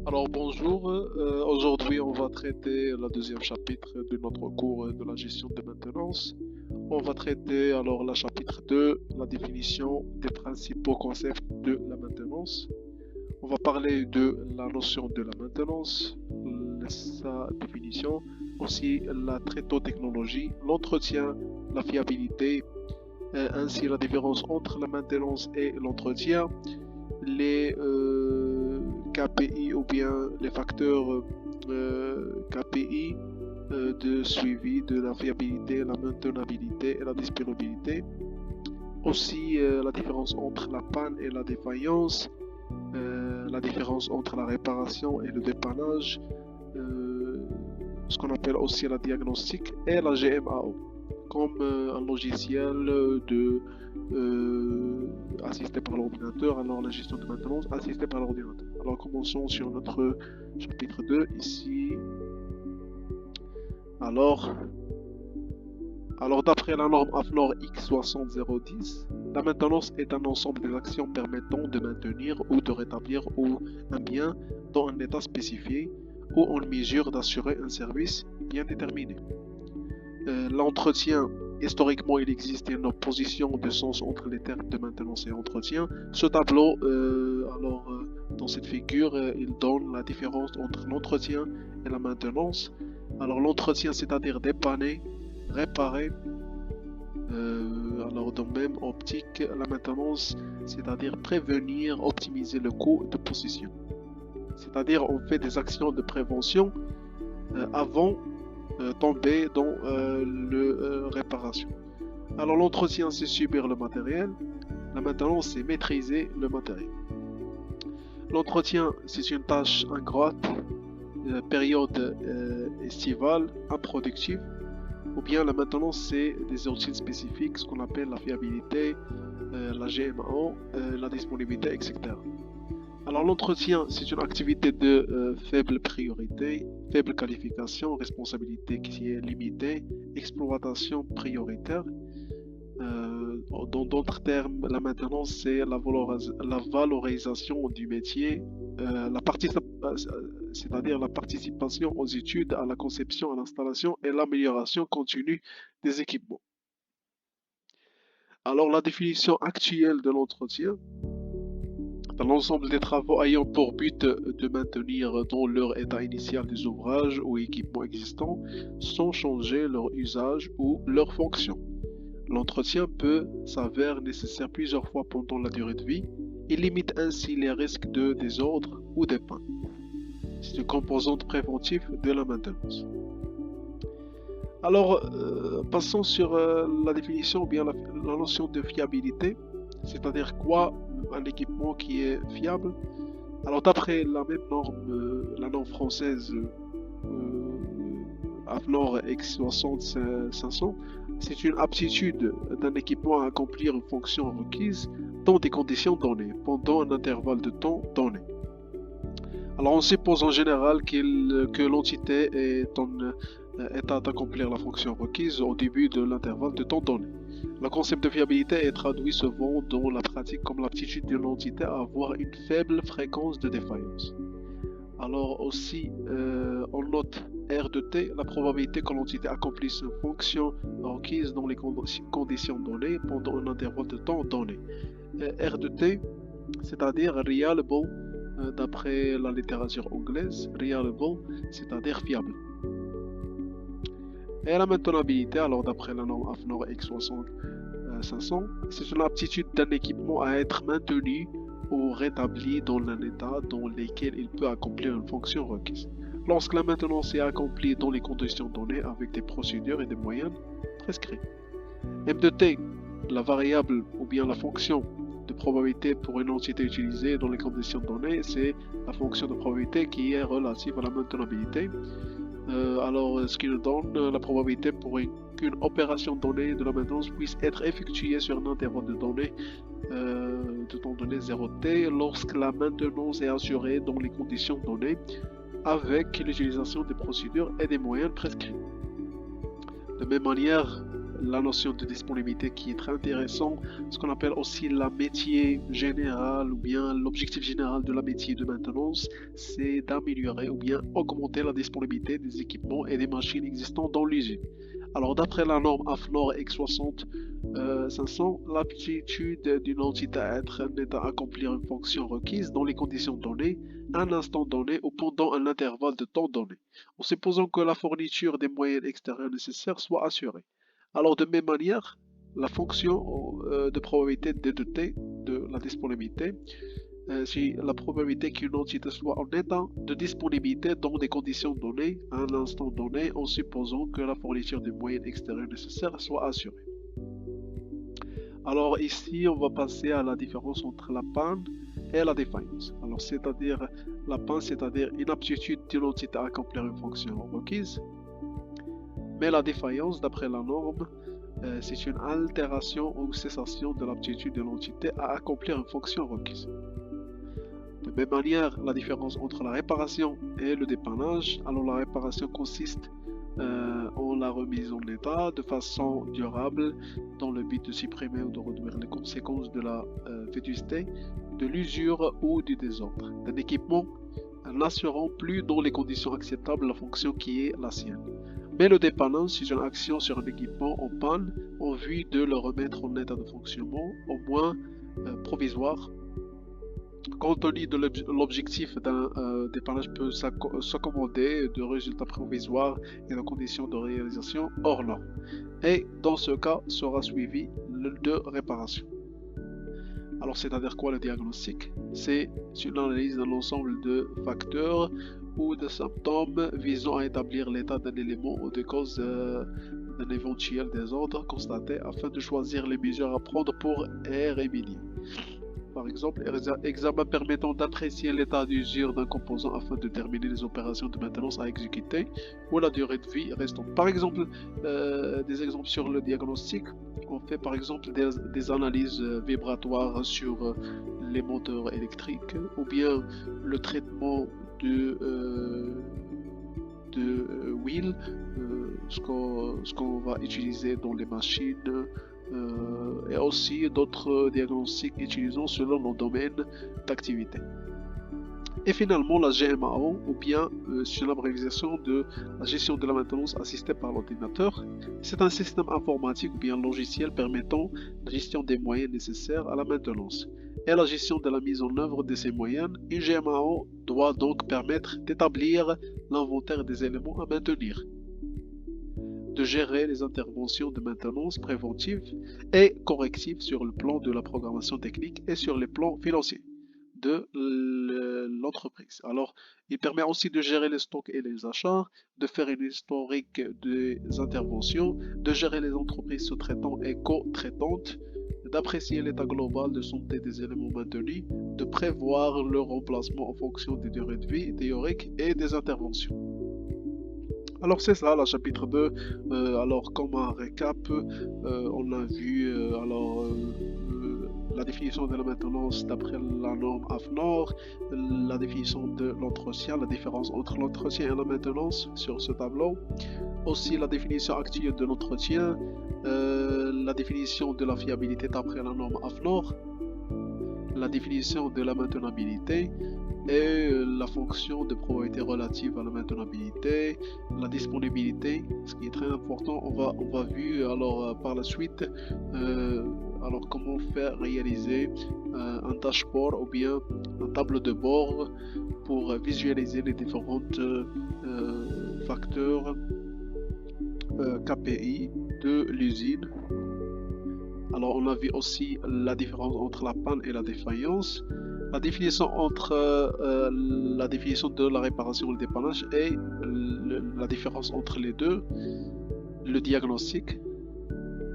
Alors bonjour, aujourd'hui on va traiter le deuxième chapitre de notre cours de la gestion de maintenance. On va traiter alors le chapitre 2, la définition des principaux concepts de la maintenance. On va parler de la notion de la maintenance, sa définition, aussi la trétotechnologie, l'entretien, la fiabilité, ainsi la différence entre la maintenance et l'entretien, les KPI ou bien les facteurs KPI de suivi de la fiabilité, la maintenabilité et la disponibilité. Aussi la différence entre la panne et la défaillance, la différence entre la réparation et le dépannage, ce qu'on appelle aussi la diagnostic et la GMAO, comme un logiciel assisté par l'ordinateur, alors la gestion de maintenance assistée par l'ordinateur. Alors commençons sur notre chapitre 2 ici. Alors d'après la norme AFNOR X60010, la maintenance est un ensemble des actions permettant de maintenir ou de rétablir un bien dans un état spécifié ou en mesure d'assurer un service bien déterminé. L'entretien, historiquement il existe une opposition de sens entre les termes de maintenance et entretien. Ce tableau, dans cette figure, il donne la différence entre l'entretien et la maintenance. Alors l'entretien, c'est-à-dire dépanner, réparer. Alors dans même optique, la maintenance, c'est-à-dire prévenir, optimiser le coût de possession. C'est-à-dire on fait des actions de prévention avant tomber dans la réparation. Alors l'entretien, c'est subir le matériel. La maintenance, c'est maîtriser le matériel. L'entretien, c'est une tâche ingrate, période estivale, improductive. Ou bien la maintenance, c'est des outils spécifiques, ce qu'on appelle la fiabilité, la GMAO, la disponibilité, etc. Alors l'entretien, c'est une activité de faible priorité, faible qualification, responsabilité qui est limitée, exploitation prioritaire. Dans d'autres termes, la maintenance, c'est la valorisation du métier, c'est-à-dire la participation aux études, à la conception, à l'installation et l'amélioration continue des équipements. Alors la définition actuelle de l'entretien, dans l'ensemble des travaux ayant pour but de maintenir dans leur état initial des ouvrages ou équipements existants sans changer leur usage ou leur fonction. L'entretien peut s'avérer nécessaire plusieurs fois pendant la durée de vie et limite ainsi les risques de désordre ou de panne. C'est une composante préventive de la maintenance. Alors, passons sur la définition ou bien la notion de fiabilité, c'est-à-dire quoi un équipement qui est fiable. Alors d'après la même norme, la norme française AFNOR X60500, c'est une aptitude d'un équipement à accomplir une fonction requise dans des conditions données, pendant un intervalle de temps donné. Alors on suppose en général que l'entité est en état d'accomplir la fonction requise au début de l'intervalle de temps donné. Le concept de fiabilité est traduit souvent dans la pratique comme l'aptitude de l'entité à avoir une faible fréquence de défaillance. Alors aussi, on note R de T, la probabilité que l'entité accomplisse une fonction requise dans les conditions données pendant un intervalle de temps donné. R de T, c'est-à-dire reliable, d'après la littérature anglaise, reliable, c'est-à-dire fiable. Et la maintenabilité, alors d'après la norme AFNOR X60500, c'est une aptitude d'un équipement à être maintenu ou rétabli dans un état dans lequel il peut accomplir une fonction requise. Lorsque la maintenance est accomplie dans les conditions données avec des procédures et des moyens prescrits. M de T, la variable ou bien la fonction de probabilité pour une entité utilisée dans les conditions données, c'est la fonction de probabilité qui est relative à la maintenabilité. Alors, ce qui nous donne la probabilité pour qu'une opération donnée de la maintenance puisse être effectuée sur un intervalle de données de temps donné 0t lorsque la maintenance est assurée dans les conditions données avec l'utilisation des procédures et des moyens prescrits. De même manière, la notion de disponibilité qui est très intéressant, ce qu'on appelle aussi la métier général ou bien l'objectif général de la métier de maintenance, c'est d'améliorer ou bien augmenter la disponibilité des équipements et des machines existants dans l'usine. Alors d'après la norme AFNOR X60 500, l'aptitude d'une entité à être nette à accomplir une fonction requise dans les conditions données, à un instant donné ou pendant un intervalle de temps donné, en supposant que la fourniture des moyens extérieurs nécessaires soit assurée. Alors de même manière, la fonction de probabilité dédotée de la disponibilité, si la probabilité qu'une entité soit en état de disponibilité dans des conditions données, à un instant donné, en supposant que la fourniture des moyens extérieurs nécessaires soit assurée. Alors ici, on va passer à la différence entre la panne et la défaillance. Alors c'est-à-dire la panne, c'est-à-dire une aptitude d'une entité à accomplir une fonction requise. Mais la défaillance, d'après la norme, c'est une altération ou cessation de l'aptitude de l'entité à accomplir une fonction requise. De même manière, la différence entre la réparation et le dépannage. Alors la réparation consiste en la remise en état de façon durable dans le but de supprimer ou de réduire les conséquences de la vétusté, de l'usure ou du désordre d'un équipement, n'assurant plus dans les conditions acceptables la fonction qui est la sienne. Mais le dépannage, c'est une action sur un équipement en panne en vue de le remettre en état de fonctionnement, au moins provisoire. Compte tenu de l'objectif d'un dépannage peut s'accommoder de résultats provisoires et de conditions de réalisation hors normes. Et dans ce cas sera suivi de réparation. Alors c'est-à-dire quoi le diagnostic? C'est une analyse de l'ensemble de facteurs ou de symptômes visant à établir l'état d'un élément ou de cause d'un éventuel désordre constaté afin de choisir les mesures à prendre pour y remédier. Par exemple, examen permettant d'apprécier l'état d'usure d'un composant afin de déterminer les opérations de maintenance à exécuter ou la durée de vie restante. Par exemple, des exemples sur le diagnostic, on fait par exemple des analyses vibratoires sur les moteurs électriques ou bien le traitement de huile, ce qu'on va utiliser dans les machines. Et aussi d'autres diagnostics utilisant selon nos domaines d'activité. Et finalement, la GMAO, ou bien c'est l'abréviation de la gestion de la maintenance assistée par l'ordinateur. C'est un système informatique ou bien logiciel permettant la gestion des moyens nécessaires à la maintenance et la gestion de la mise en œuvre de ces moyens. Une GMAO doit donc permettre d'établir l'inventaire des éléments à maintenir, de gérer les interventions de maintenance préventives et correctives sur le plan de la programmation technique et sur les plans financiers de l'entreprise. Alors, il permet aussi de gérer les stocks et les achats, de faire une historique des interventions, de gérer les entreprises sous-traitantes et co-traitantes, d'apprécier l'état global de santé des éléments maintenus, de prévoir leur remplacement en fonction des durées de vie théoriques et des interventions. Alors c'est ça, le chapitre 2. Alors comme un récap, on a vu la définition de la maintenance d'après la norme AFNOR, la définition de l'entretien, la différence entre l'entretien et la maintenance sur ce tableau, aussi la définition actuelle de l'entretien, la définition de la fiabilité d'après la norme AFNOR, la définition de la maintenabilité, et la fonction de probabilité relative à la maintenabilité, la disponibilité, ce qui est très important. On va voir alors par la suite alors comment faire réaliser un dashboard ou bien un tableau de bord pour visualiser les différents facteurs KPI de l'usine. Alors on a vu aussi la différence entre la panne et la défaillance, la définition entre la définition de la réparation et le dépannage et la différence entre les deux, le diagnostic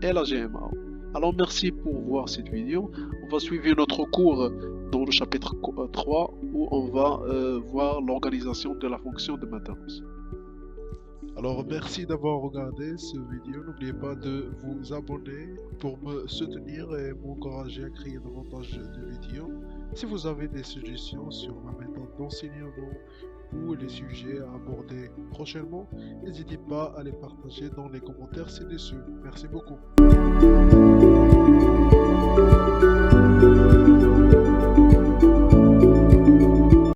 et la GMAO. Alors merci pour voir cette vidéo. On va suivre notre cours dans le chapitre 3 où on va voir l'organisation de la fonction de maintenance. Alors merci d'avoir regardé cette vidéo. N'oubliez pas de vous abonner pour me soutenir et m'encourager à créer davantage de vidéos. Si vous avez des suggestions sur la méthode d'enseignement ou les sujets à aborder prochainement, n'hésitez pas à les partager dans les commentaires ci-dessus. Merci beaucoup.